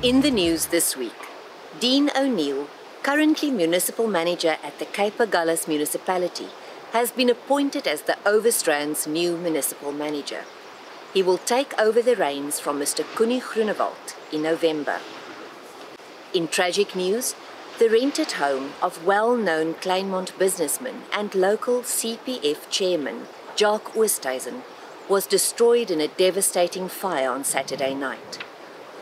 In the news this week, Dean O'Neill, currently municipal manager at the Gullis Municipality, has been appointed as the Overstrand's new municipal manager. He will take over the reins from Mr. Koenie Groenewald in November. In tragic news, the rented home of well-known Kleinmond businessman and local CPF chairman, Jacques Oosthuizen, was destroyed in a devastating fire on Saturday night.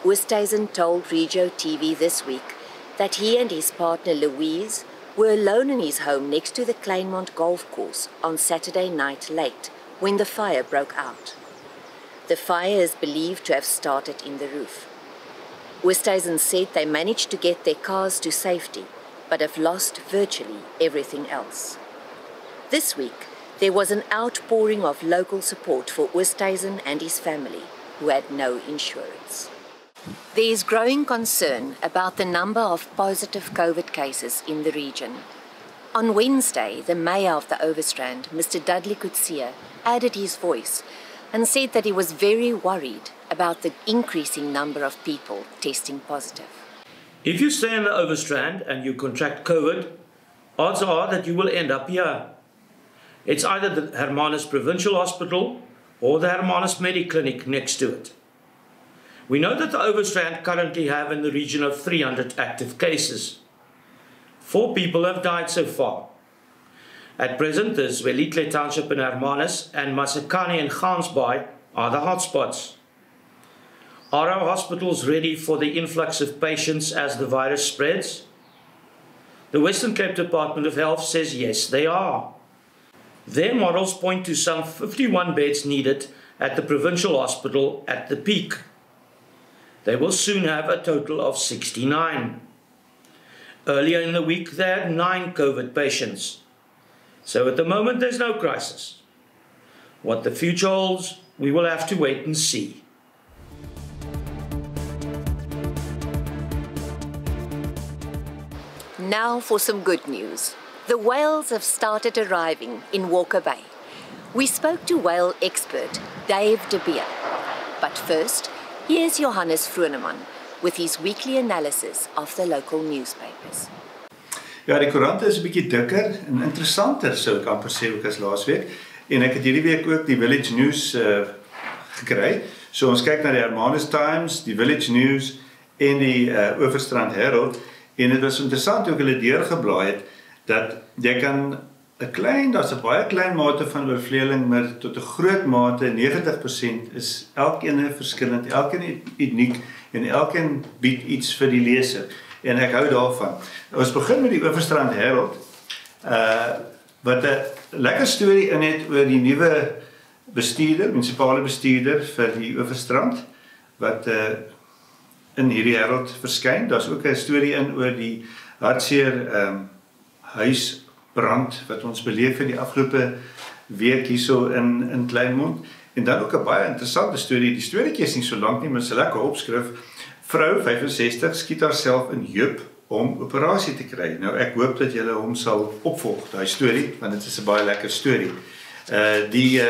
Oosthuizen told Regio TV this week that he and his partner Louise were alone in his home next to the Kleinmond golf course on Saturday night late when the fire broke out. The fire is believed to have started in the roof. Oosthuizen said they managed to get their cars to safety, but have lost virtually everything else. This week, there was an outpouring of local support for Oosthuizen and his family, who had no insurance. There is growing concern about the number of positive COVID cases in the region. On Wednesday, the mayor of the Overstrand, Mr. Dudley Coetzee, added his voice and said that he was very worried about the increasing number of people testing positive. If you stay in the Overstrand and you contract COVID, odds are that you will end up here. It's either the Hermanus Provincial Hospital or the Hermanus Mediclinic next to it. We know that the Overstrand currently have in the region of 300 active cases. 4 people have died so far. At present, the Zwelihle Township in Hermanus and Masakane and Gansbaai are the hotspots. Are our hospitals ready for the influx of patients as the virus spreads? The Western Cape Department of Health says yes, they are. Their models point to some 51 beds needed at the provincial hospital at the peak. They will soon have a total of 69. Earlier in the week, they had 9 COVID patients. So at the moment, there's no crisis. What the future holds, we will have to wait and see. Now for some good news. The whales have started arriving in Walker Bay. We spoke to whale expert Dave de Beer. But first, here's Johannes Vroneman with his weekly analysis of the local newspapers. Ja, die koerante is 'n bietjie dikker en interessanter, sou ek amper sê, ook as laasweek. En ek het hierdie week ook die Village News gekry. So ons kyk na die Hermanus Times, die Village News en die Overstrand Herald. En dit was interessant hoe ek hulle deurgeblaai het, dat jy kan daar's 'n baie klein mate van oorvleeling, maar tot 'n groot mate, 90% is elkeen verskillend, elkeen uniek en elkeen bied iets vir die leser. En ek hou daarvan. Ons begin met die Overstrand Herald, wat 'n lekker storie in het oor die nuwe bestuurder, munisipale bestuurder vir die Overstrand, wat in hierdie Herald verskyn. Daar's ook 'n storie in oor die hartseer huisbrand wat ons beleef in die afgelope week hierso in Kleinmond. En dan ook 'n baie interessante storie. Die storieetjie is nie so lank nie, maar is 'n lekker opskrif. Vrou 65 skiet haarself in heup om operasie te kry. Nou ek hoop dat julle hom sal opvolg, daai storie, want dit is 'n baie lekker storie. Die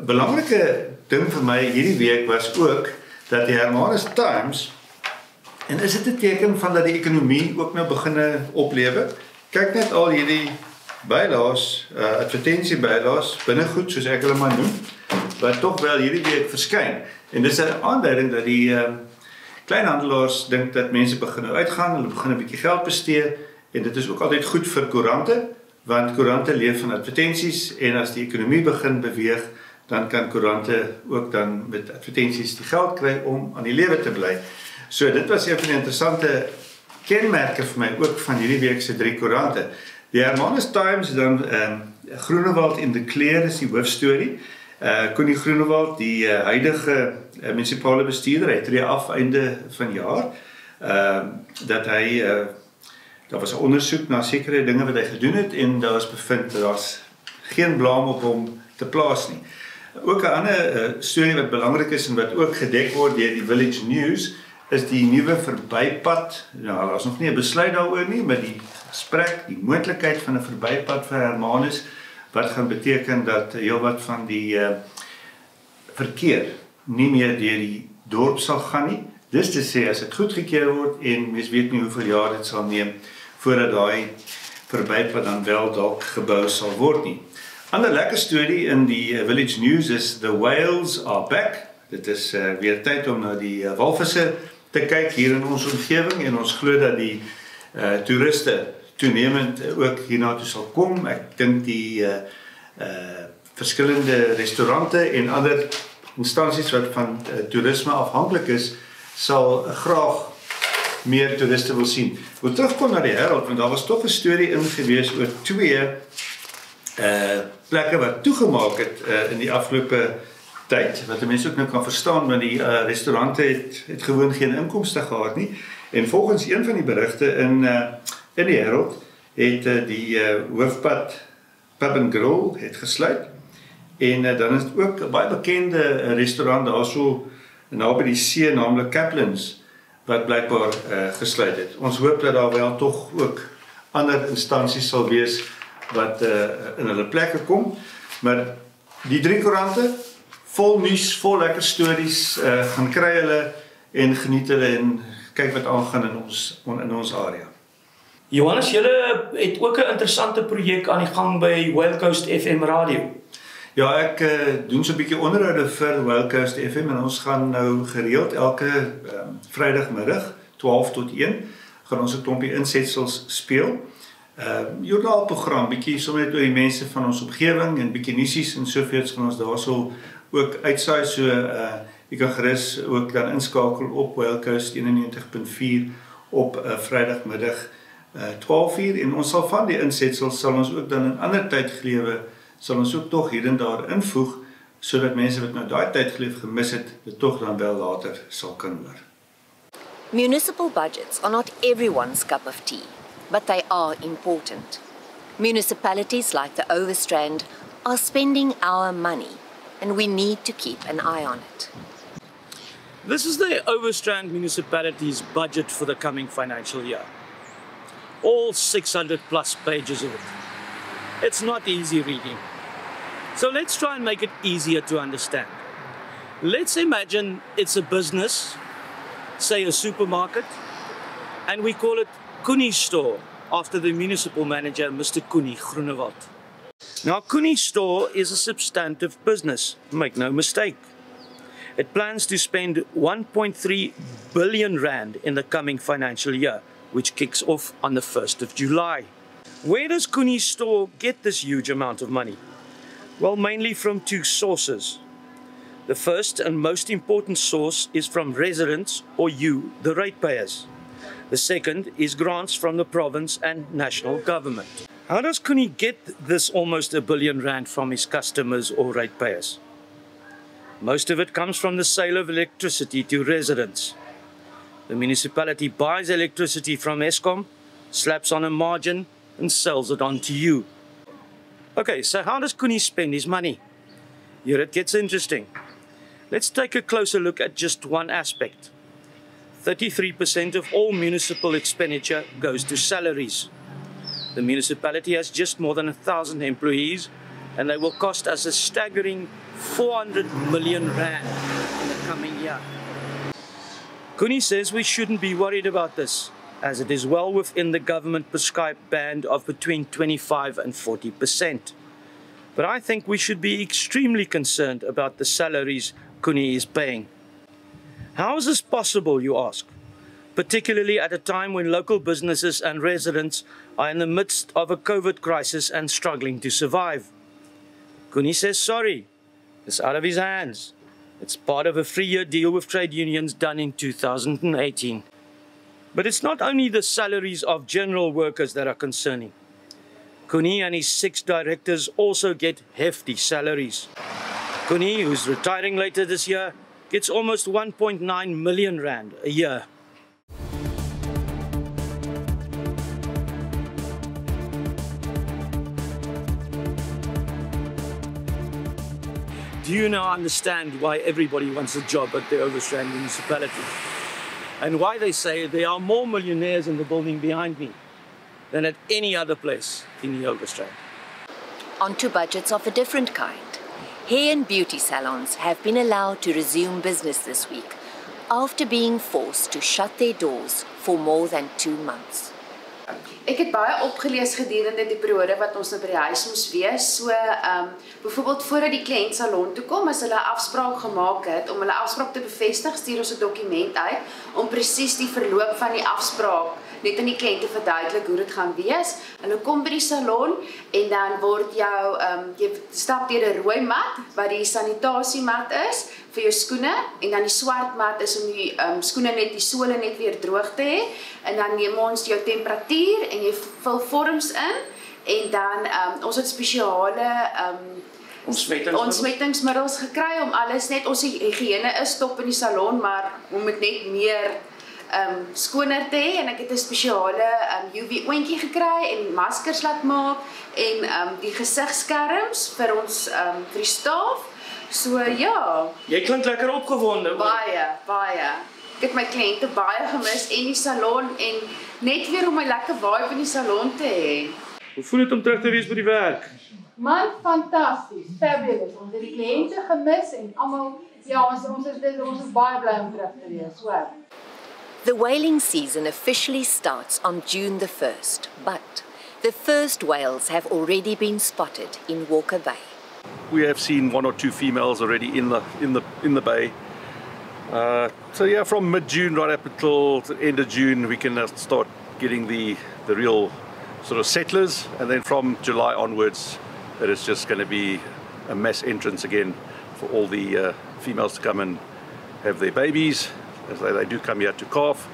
belangrike ding vir my hierdie week was ook dat die Hermanus Times, en is dit 'n teken van dat die ekonomie ook nou begin oplewe? Kyk net al hierdie bylaas, advertensiebylaas, binnegoed soos ek hulle maar noem, wat tog wel hierdie week verskyn. En dis 'n aanduiding dat die kleinhandelaars dink dat mense begin uitgaan, hulle begin 'n bietjie geld bestee, en dit is ook altyd goed vir koerante, want koerante leef van advertensies, en as die ekonomie begin beweeg, dan kan koerante ook dan met advertensies die geld kry om aan die lewe te bly. So dit was een van die interessante kenmerke vir my ook van hierdie week se 3 koerante. Die Hermanus Times, dan Groenewald in de Kleer is die hoofstorie. Koenie Groenewald, die huidige munisipale bestuurder, hy tree af einde van jaar, dat hy, daar was 'n ondersoek na sekere dinge wat hy gedoen het, en daar was bevind dat daar's geen blaam op hom te plaas nie. Ook 'n ander storie wat belangrik is en wat ook gedek word deur die Village News, is die nuwe verbypad. Nou, daar's nog nie 'n besluit daaroor nie, maar die gesprek, die moontlikheid van 'n verbypad vir Hermanus, wat gaan beteken dat heelwat van die verkeer nie meer deur die dorp sal gaan nie, Dis te sê, as dit goedgekeur word en mens weet nie hoeveel jaar dit sal neem voordat daai verbypad dan wel dalk gebou sal word nie. Ander lekker storie in die Village News is the whales are back. Dit is weer tyd om na die walvisse te kyk hier in ons omgewing en ons glo dat die toeriste toenemend ook hiernatoe sal kom. Ek dink die verskillende restaurante en ander instansies wat van toerisme afhanklik is, sal graag meer toeriste wil sien. Ek wil terugkom na die Herald, want daar was toch 'n storie in gewees oor 2 plekke wat toegemaak het in die afgelope tyd, wat mense ook nou kan verstaan, want die restaurante het gewoon geen inkomste gehad nie. En volgens een van die berigte in die Herald het die hoofpad Pub and Grill het gesluit. En dan is het ook 'n baie bekende restaurant daarso naby die see, naamlik Kaplan's, wat blykbaar gesluit het. Ons hoop dat daar wel tog ook ander instansies sal wees wat in hulle plekke kom. Maar die 3 koerante, vol nuus, vol lekker stories, gaan kry hulle en geniet hulle en kyk wat aangaan in ons area. Johannes, julle het ook 'n interessante projek aan die gang by Whale Coast FM radio. Ja, ek doen so 'n bietjie onderhoude vir Whale Coast FM en ons gaan nou gereeld elke Vrydagmiddag 12 tot 1 gaan ons 'n klompie insetsels speel. Joernaalprogram, bietjie sommer net oor die mense van ons omgewing en bietjie nuusies en sovoorts gaan ons daarso ook uitsaai, so jy kan gerus ook dan inskakel op Whale Coast 91.4 op Vrydagmiddag 12:00 en ons sal van die insetsels sal ons ook dan in ander tydgelewe sal ons ook tog hier en daar invoeg sodat mense wat nou daai tydgeleef gemis het, dit tog dan wel later sal kan hoor. Municipal budgets are not everyone's cup of tea, but they are important. Municipalities like the Overstrand are spending our money, and we need to keep an eye on it. This is the Overstrand Municipality's budget for the coming financial year. All 600 plus pages of it. It's not easy reading. So let's try and make it easier to understand. Let's imagine it's a business, say a supermarket, and we call it Koenie Store, after the municipal manager, Mr. Koenie Groenewald. Now, Koenie Store is a substantive business, make no mistake. It plans to spend 1.3 billion rand in the coming financial year, which kicks off on the 1st of July. Where does Koenie Store get this huge amount of money? Well, mainly from 2 sources. The first and most important source is from residents, or you, the ratepayers. The second is grants from the province and national government. How does Koenie get this almost a billion rand from his customers or ratepayers? Most of it comes from the sale of electricity to residents. The municipality buys electricity from Eskom, slaps on a margin, and sells it on to you. Okay, so how does Koenie spend his money? Here it gets interesting. Let's take a closer look at just one aspect. 33% of all municipal expenditure goes to salaries. The municipality has just more than 1,000 employees, and they will cost us a staggering 400 million rand in the coming year. Koenie says we shouldn't be worried about this, as it is well within the government prescribed band of between 25 and 40%. But I think we should be extremely concerned about the salaries Koenie is paying. How is this possible, you ask? Particularly at a time when local businesses and residents are in the midst of a COVID crisis and struggling to survive. Koenie says sorry, it's out of his hands. It's part of a 3-year deal with trade unions done in 2018. But it's not only the salaries of general workers that are concerning. Koenie and his 6 directors also get hefty salaries. Koenie, who's retiring later this year, gets almost 1.9 million rand a year. Do you now understand why everybody wants a job at the Overstrand Municipality? And why they say there are more millionaires in the building behind me than at any other place in the Overstrand? On to budgets of a different kind. Hair and beauty salons have been allowed to resume business this week, after being forced to shut their doors for more than 2 months. Ek het baie opgelees gedurende die periode wat ons nou by die huis moes wees. So, byvoorbeeld voordat die kliënt salon toe kom, as hulle 'n afspraak gemaak het, om hulle afspraak te bevestig, stuur ons 'n dokument uit om presies die verloop van die afspraak net aan die kliënt te verduidelik hoe dit gaan wees. Hulle kom by die salon en dan word jy stap deur 'n rooi mat wat die sanitasiemat is vir jou skoene en dan die swart mat is om die skoene net die sole net weer droog te hê en dan neem ons jou temperatuur en jy vul vorms in en dan ons het spesiale ontsmettingsmiddels gekry om alles net ons higiëne is top in die salon maar om dit net meer skoner te hê en ek het 'n spesiale UV oentjie gekry en maskers laat maak en die gesigskerms vir ons vir die staf. So ja. Jy klink lekker opgewonde. Baie. Ek het my kliënte baie gemis en die salon en net weer om my lekker vibe in die salon te hê. Hoe voel dit om terug te wees by die werk? Man, fantasties, fabulous. Ons het die kliënte gemis en almal ons is baie bly om terug te wees, hoor. The whaling season officially starts on June the 1st, but the first whales have already been spotted in Walker Bay. We have seen 1 or 2 females already in the bay. So yeah, from mid-June right up until the end of June, we can start getting the real sort of settlers, and then from July onwards, it is just going to be a mass entrance again for all the females to come and have their babies. As they do come here to calf,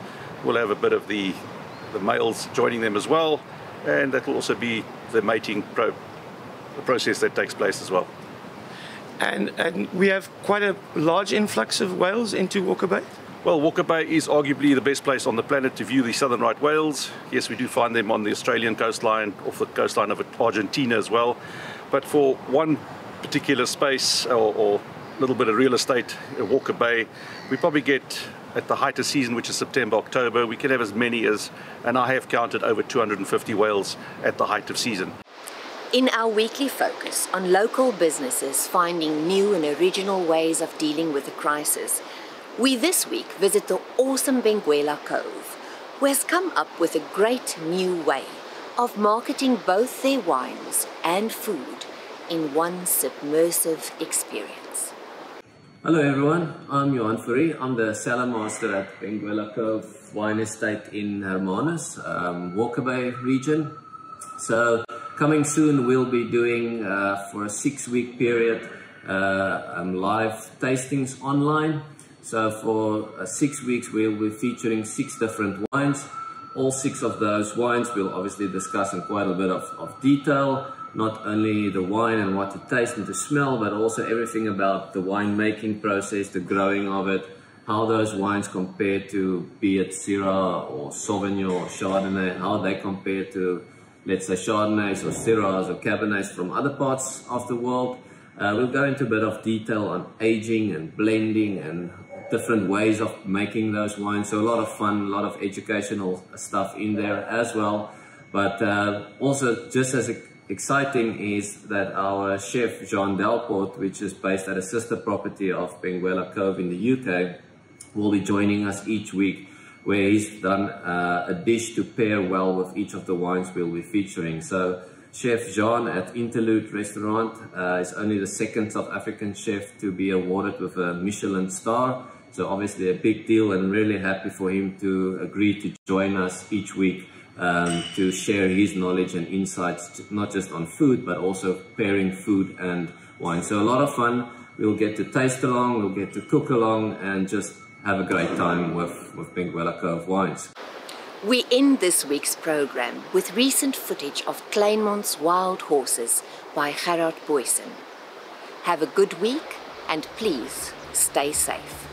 we'll have a bit of the males joining them as well, and that will also be the mating process that takes place as well. And we have quite a large influx of whales into Walker Bay? Well, Walker Bay is arguably the best place on the planet to view the southern right whales. Yes, we do find them on the Australian coastline, off the coastline of Argentina as well. But for one particular space or little bit of real estate at Walker Bay, we probably get, at the height of season, which is September, October, we can have as many as, and I have counted over 250 whales at the height of season. In our weekly focus on local businesses finding new and original ways of dealing with the crisis, we this week visit the awesome Benguela Cove, who has come up with a great new way of marketing both their wines and food in one submersive experience. Hello everyone, I'm Johan Fourie. I'm the cellar master at Benguela Cove Wine Estate in Hermanus, Walker Bay region. So coming soon we'll be doing for a 6-week period live tastings online. So for 6 weeks we'll be featuring 6 different wines. All 6 of those wines we'll obviously discuss in quite a bit of detail. Not only the wine and what to taste and to smell, but also everything about the wine making process, the growing of it, how those wines compare to, be it Syrah or Sauvignon or Chardonnay, how they compare to, let's say, Chardonnays or Syrahs or Cabernets from other parts of the world. We'll go into a bit of detail on aging and blending and different ways of making those wines. So a lot of fun, a lot of educational stuff in there as well. But also just as exciting is that our chef Jean Delport, which is based at a sister property of Benguela Cove in the UK, will be joining us each week, where he's done a dish to pair well with each of the wines we'll be featuring. So Chef Jean at Interlude Restaurant is only the 2nd South African chef to be awarded with a Michelin star. So obviously a big deal, and really happy for him to agree to join us each week to share his knowledge and insights, not just on food, but also pairing food and wine. So a lot of fun. We'll get to taste along, we'll get to cook along, and just have a great time with Benguela Cove wines. We end this week's program with recent footage of Kleinmond's Wild Horses by Herald. Have a good week, and please stay safe.